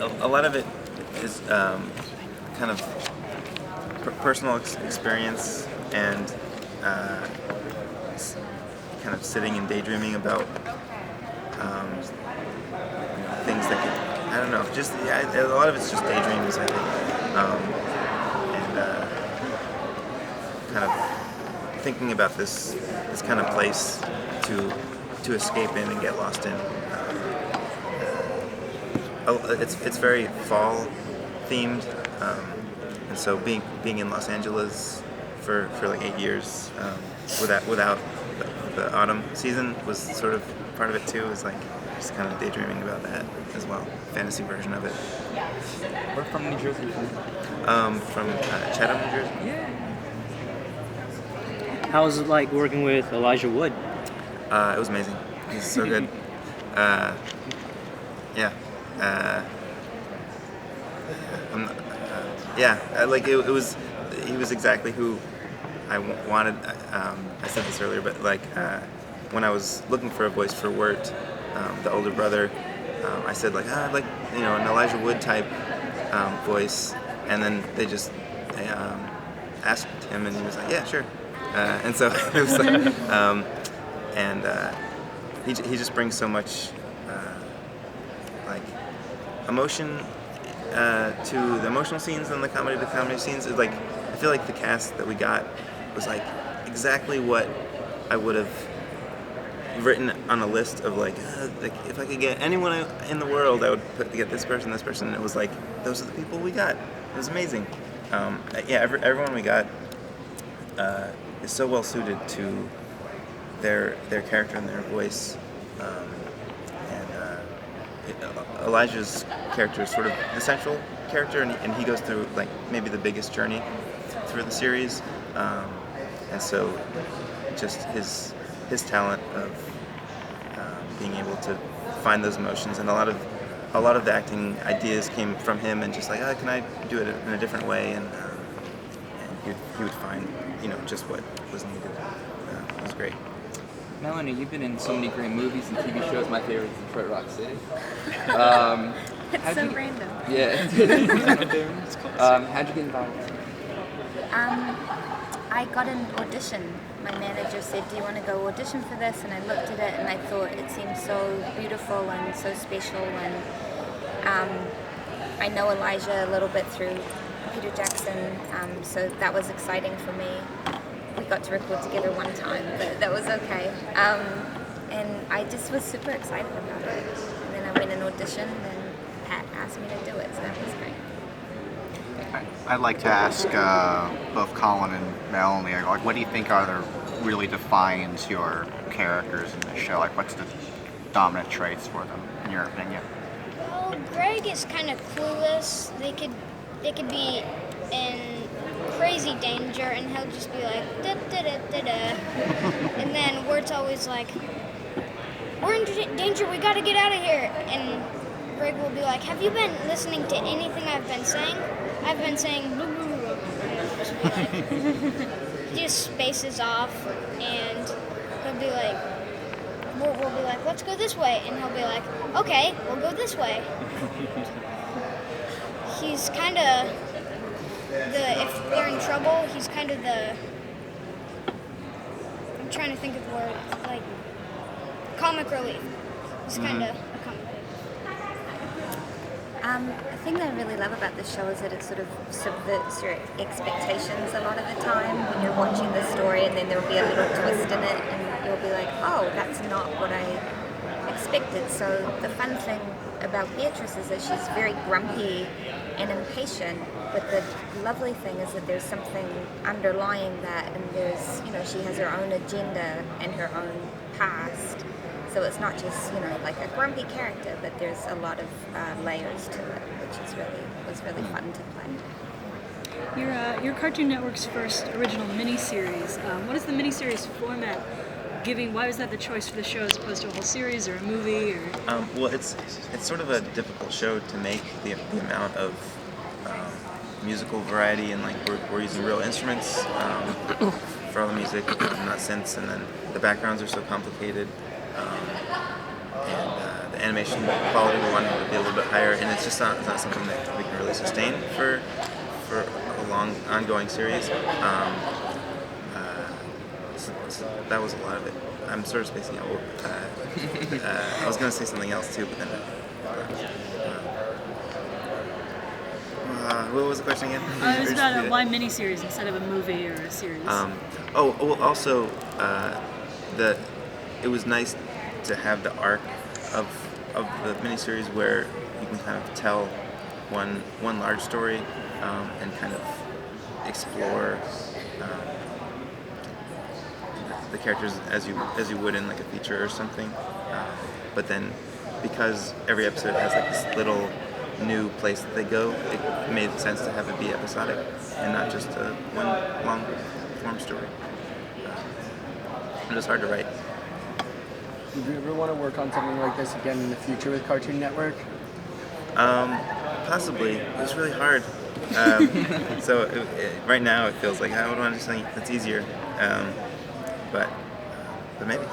a lot of it is kind of personal experience and kind of sitting and daydreaming about things that could, I don't know, just a lot of it's just daydreams, I think, and kind of thinking about this kind of place to escape in and get lost in. It's very fall themed, and so being in Los Angeles for like 8 years without the autumn season was sort of part of it too. Is like just kind of daydreaming about that as well, fantasy version of it. Where from New Jersey? From Chatham, New Jersey. Yeah. How was it like working with Elijah Wood? It was amazing. He's so good. Yeah. Like it was. He was exactly who I wanted. I said this earlier, but like when I was looking for a voice for Wirt, the older brother, I said like I'd like an Elijah Wood type voice, and then they asked him, and he was like, yeah, sure. And so it was like, he just brings so much like emotion to the emotional scenes and the comedy to comedy scenes. It's like I feel like the cast that we got was like exactly what I would have written on a list of like if I could get anyone in the world, I would get this person, and it was like those are the people we got. It was amazing. Everyone we got is so well suited to their character and their voice. Elijah's character is sort of the central character, and he goes through like maybe the biggest journey through the series, and so just his talent of being able to find those emotions, and a lot of the acting ideas came from him, and just like can I do it in a different way, and he would find just what was needed. It was great. Melanie, you've been in so many great movies and TV shows. My favorite is Detroit Rock City. It's so random. Yeah. How'd you get involved? I got an audition. My manager said, do you want to go audition for this? And I looked at it and I thought it seemed so beautiful and so special. And I know Elijah a little bit through Peter Jackson, so that was exciting for me. We got to record together one time, but that was okay. And I just was super excited about it. And then I went and auditioned, and Pat asked me to do it, so that was great. I'd like to ask both Colin and Melanie, like, what do you think really defines your characters in the show? Like, what's the dominant traits for them, in your opinion? Well, Greg is kind of clueless. They could be in crazy danger, and he'll just be like da da da da da, and then Wirt's always like, we're in danger, we gotta get out of here, and Greg will be like, have you been listening to anything I've been saying? I've been saying boo boo boo. He just spaces off, and he'll be like, we'll be like, let's go this way, and he'll be like, okay, we'll go this way. He's kind of if they're in trouble, he's kind of I'm trying to think of the word, like, comic relief. He's kind of a comic relief. The thing that I really love about this show is that it sort of subverts your expectations a lot of the time when you're watching the story, and then there'll be a little twist in it, and you'll be like, oh, that's not what I expected. So the fun thing about Beatrice is that she's very grumpy and impatient, but the lovely thing is that there's something underlying that, and there's, she has her own agenda and her own past. So it's not just, like a grumpy character, but there's a lot of layers to it, which was really fun to play. Your Cartoon Network's first original miniseries. What is the miniseries format giving? Why was that the choice for the show as opposed to a whole series or a movie? Or well, it's sort of a difficult show to make. The amount of musical variety, and like we're using real instruments for all the music, not synths, and then the backgrounds are so complicated, and the the animation quality, we wanted it to be a little bit higher, and it's just it's not something that we can really sustain for a long ongoing series. So that was a lot of it. I'm sort of spacing out. I was going to say something else too, but then. What was the question again? It was about why miniseries instead of a movie or a series. Also, it was nice to have the arc of the miniseries where you can kind of tell one large story and kind of explore the characters as you would in like a feature or something. But then, because every episode has like this little new place that they go, it made sense to have it be episodic and not just one long form story. It was hard to write. Would you ever want to work on something like this again in the future with Cartoon Network? Possibly. It's really hard. Right now it feels like I would want to do something that's easier. But maybe.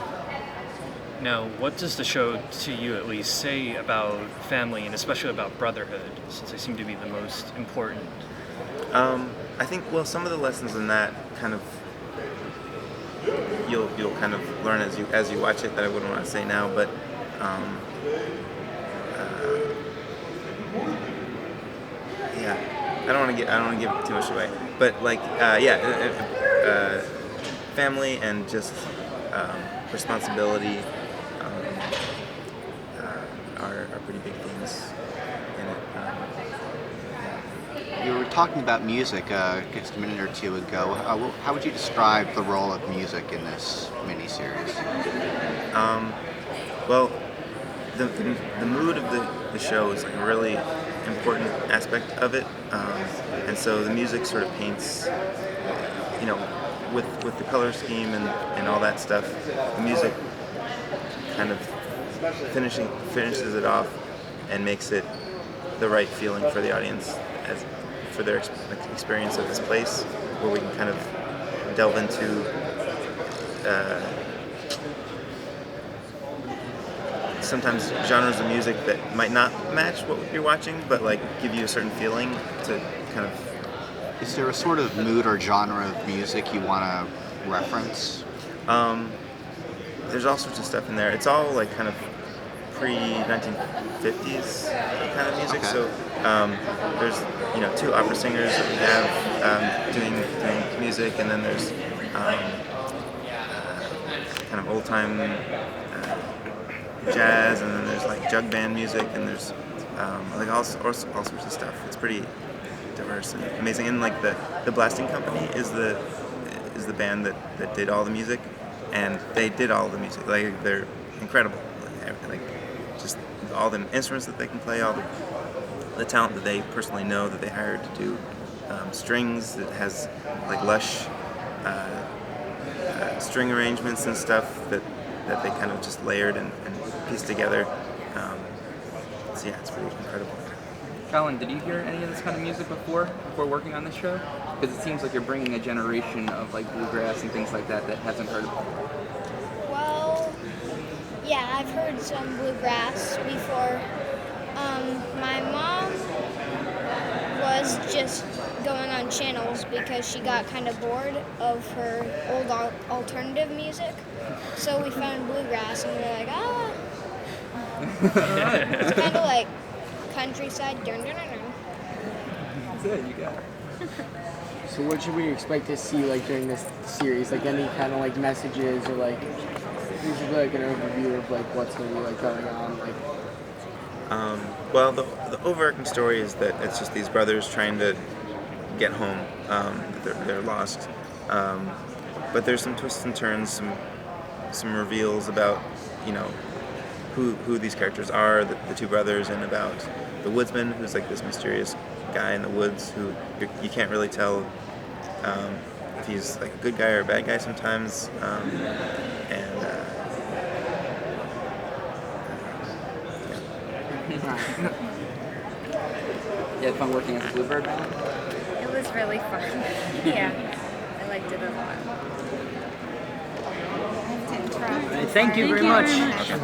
Now, what does the show, to you at least, say about family and especially about brotherhood, since they seem to be the most important? I think, well, some of the lessons in that kind of you'll kind of learn as you watch it that I wouldn't want to say now, but yeah, I don't want to give too much away, but like family and just responsibility are pretty big themes in it. You were talking about music just a minute or two ago. How would you describe the role of music in this miniseries? Well, the mood of the show is like a really important aspect of it, and so the music sort of paints, with the color scheme and all that stuff. The music kind of finishes it off and makes it the right feeling for the audience for their experience of this place, where we can kind of delve into sometimes genres of music that might not match what you're watching, but like give you a certain feeling to kind of. Is there a sort of mood or genre of music you want to reference? There's all sorts of stuff in there. It's all like kind of pre-1950s kind of music. Okay. So there's two opera singers that we have doing music, and then there's kind of old time jazz, and then there's like jug band music, and there's like all sorts of stuff. It's pretty diverse and amazing. And like the Blasting Company is the band that did all the music, and they did all the music. Like they're incredible. Like just all the instruments that they can play, all the talent that they personally know that they hired to do strings that has like lush string arrangements and stuff that they kind of just layered and pieced together. So yeah, it's pretty incredible. Colin, did you hear any of this kind of music before working on this show? Because it seems like you're bringing a generation of like bluegrass and things like that hasn't heard of it. Well, yeah, I've heard some bluegrass before. My mom was just going on channels because she got kind of bored of her old alternative music. So we found bluegrass and we were like, It's kind of like countryside. That's it, you got it. So what should we expect to see like during this series? Like any kind of like messages or like this is like an overview of like what's gonna be like going on like. Well, the overarching story is that it's just these brothers trying to get home. They're lost, but there's some twists and turns, some reveals about who these characters are, the two brothers, and about the woodsman, who's like this mysterious guy in the woods who you can't really tell if he's like a good guy or a bad guy sometimes, You had fun working as a bluebird man? It was really fun. Yeah, I liked it a lot. Thank you very much. Thank you.